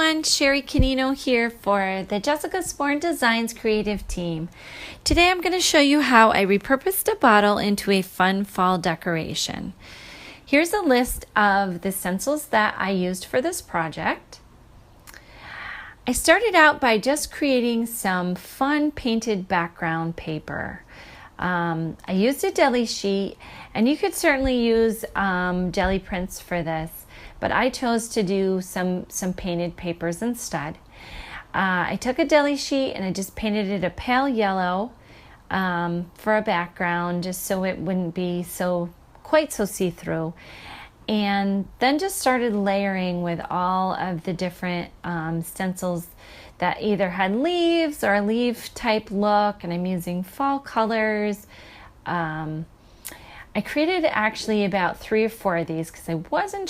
everyone, Sherry Canino here for the Jessica Sporn Designs creative team. Today I'm going to show you how I repurposed a bottle into a fun fall decoration. Here's a list of the stencils that I used for this project. I started out by just creating some fun painted background paper. I used a deli sheet, and you could certainly use jelly prints for this, but I chose to do some painted papers instead. I took a deli sheet and I just painted it a pale yellow for a background, just so it wouldn't be quite so see-through. And then just started layering with all of the different stencils that either had leaves or a leaf type look, and I'm using fall colors. I created actually about 3 or 4 of these because I wasn't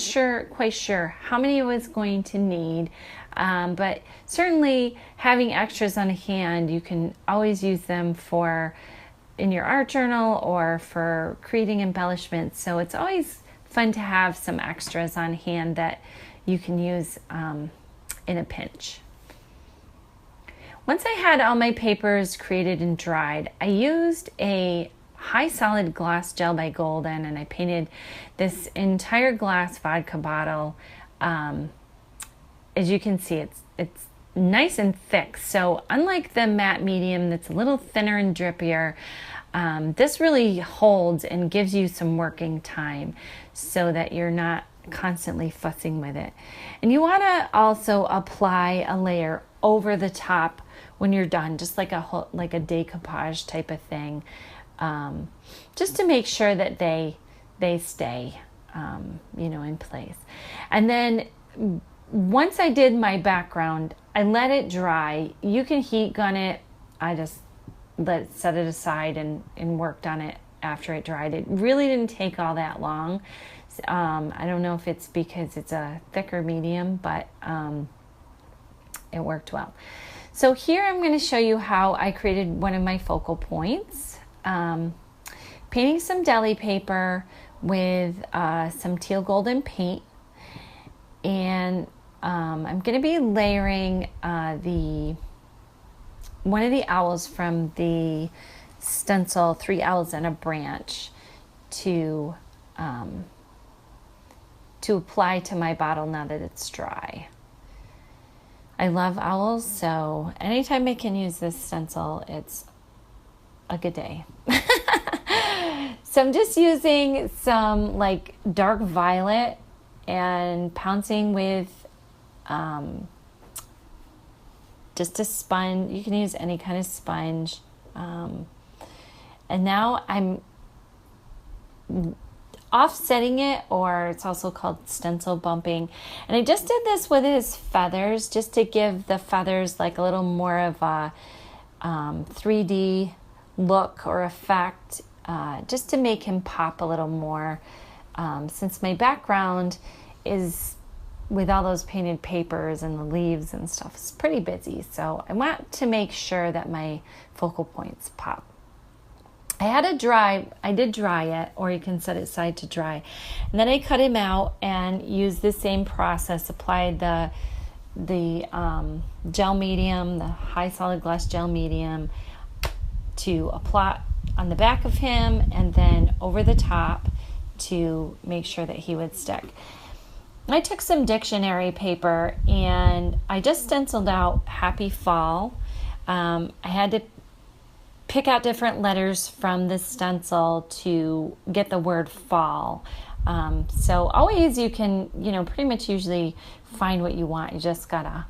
quite sure how many I was going to need, but certainly having extras on hand, you can always use them in your art journal or for creating embellishments. So it's always fun to have some extras on hand that you can use in a pinch. Once I had all my papers created and dried, I used a high solid glass gel by Golden, and I painted this entire glass vodka bottle. As you can see, it's nice and thick. So unlike the matte medium that's a little thinner and drippier, this really holds and gives you some working time so that you're not constantly fussing with it. And you want to also apply a layer over the top when you're done, just like a decoupage type of thing, just to make sure that they stay in place. And then once I did my background, I let it dry. You can heat gun it. I just set it aside and worked on it after it dried. It really didn't take all that long. I don't know if it's because it's a thicker medium, but it worked well. So here I'm going to show you how I created one of my focal points. Painting some deli paper with some teal golden paint, and I'm going to be layering one of the owls from the stencil 3 Owls and a Branch to apply to my bottle now that it's dry. I love owls, so anytime I can use this stencil, it's a good day. So I'm just using some dark violet and pouncing with just a sponge. You can use any kind of sponge. And now I'm offsetting it, or it's also called stencil bumping. And I just did this with his feathers, just to give the feathers a little more of a 3D look or effect, just to make him pop a little more, since my background is with all those painted papers and the leaves and stuff. It's pretty busy, so I want to make sure that my focal points pop. I did dry it, or you can set it aside to dry. And then I cut him out and used the same process, applied the gel medium, the high solid glass gel medium, to apply on the back of him and then over the top to make sure that he would stick. I took some dictionary paper and I just stenciled out Happy Fall. I had to pick out different letters from the stencil to get the word fall. So always you can, pretty much usually find what you want. You just gotta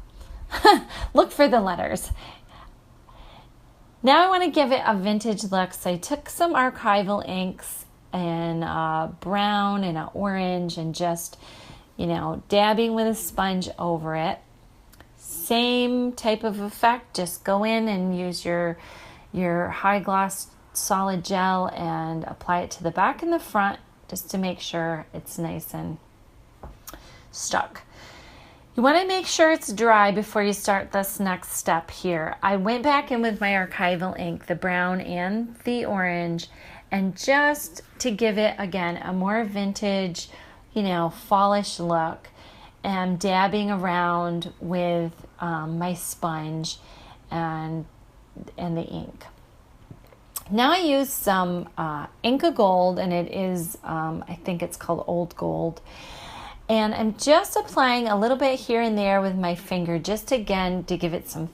look for the letters. Now I want to give it a vintage look, so I took some archival inks and brown and an orange and just, dabbing with a sponge over it. Same type of effect, just go in and use your high gloss solid gel and apply it to the back and the front just to make sure it's nice and stuck. You want to make sure it's dry before you start this next step here. I went back in with my archival ink, the brown and the orange, and just to give it, again, a more vintage, fallish look, am dabbing around with my sponge and the ink. Now I use some Inca Gold, and it is, I think it's called Old Gold. And I'm just applying a little bit here and there with my finger, just again to give it some,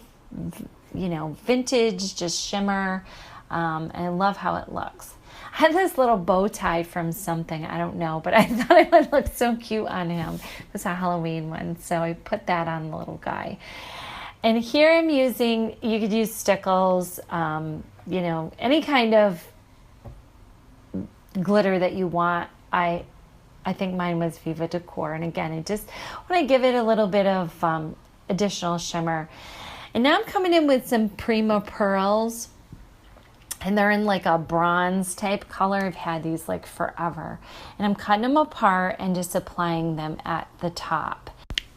vintage, just shimmer. And I love how it looks. I had this little bow tie from something, I don't know, but I thought it would look so cute on him. It was a Halloween one, so I put that on the little guy. And here I'm using, you could use stickles, any kind of glitter that you want. I think mine was Viva Decor. And again, I just want to give it a little bit of additional shimmer. And now I'm coming in with some Prima Pearls. And they're in like a bronze type color. I've had these like forever. And I'm cutting them apart and just applying them at the top.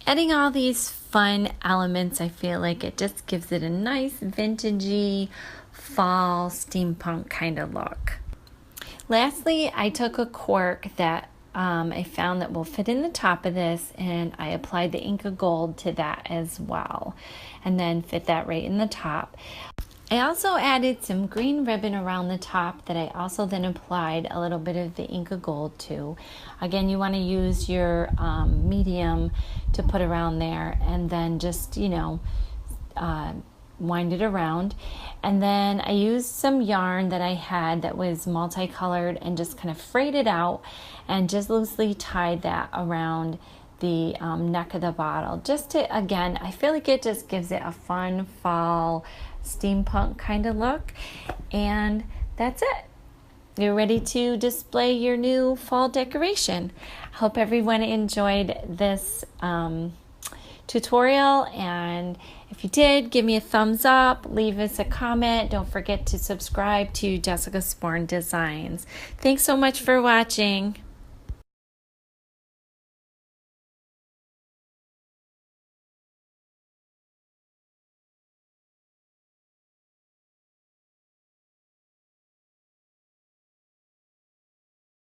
Adding all these fun elements, I feel like it just gives it a nice vintagey fall steampunk kind of look. Lastly, I took a cork that I found that will fit in the top of this, and I applied the Inca Gold to that as well, and then fit that right in the top. I also added some green ribbon around the top that I also then applied a little bit of the Inca Gold to. Again, you want to use your medium to put around there, and then just, wind it around. And then I used some yarn that I had that was multicolored and just kind of frayed it out and just loosely tied that around the neck of the bottle. Just to, again, I feel like it just gives it a fun fall steampunk kind of look. And that's it. You're ready to display your new fall decoration. Hope everyone enjoyed this tutorial, and if you did, give me a thumbs up, leave us a comment. Don't forget to subscribe to Jessica Sporn Designs. Thanks so much for watching.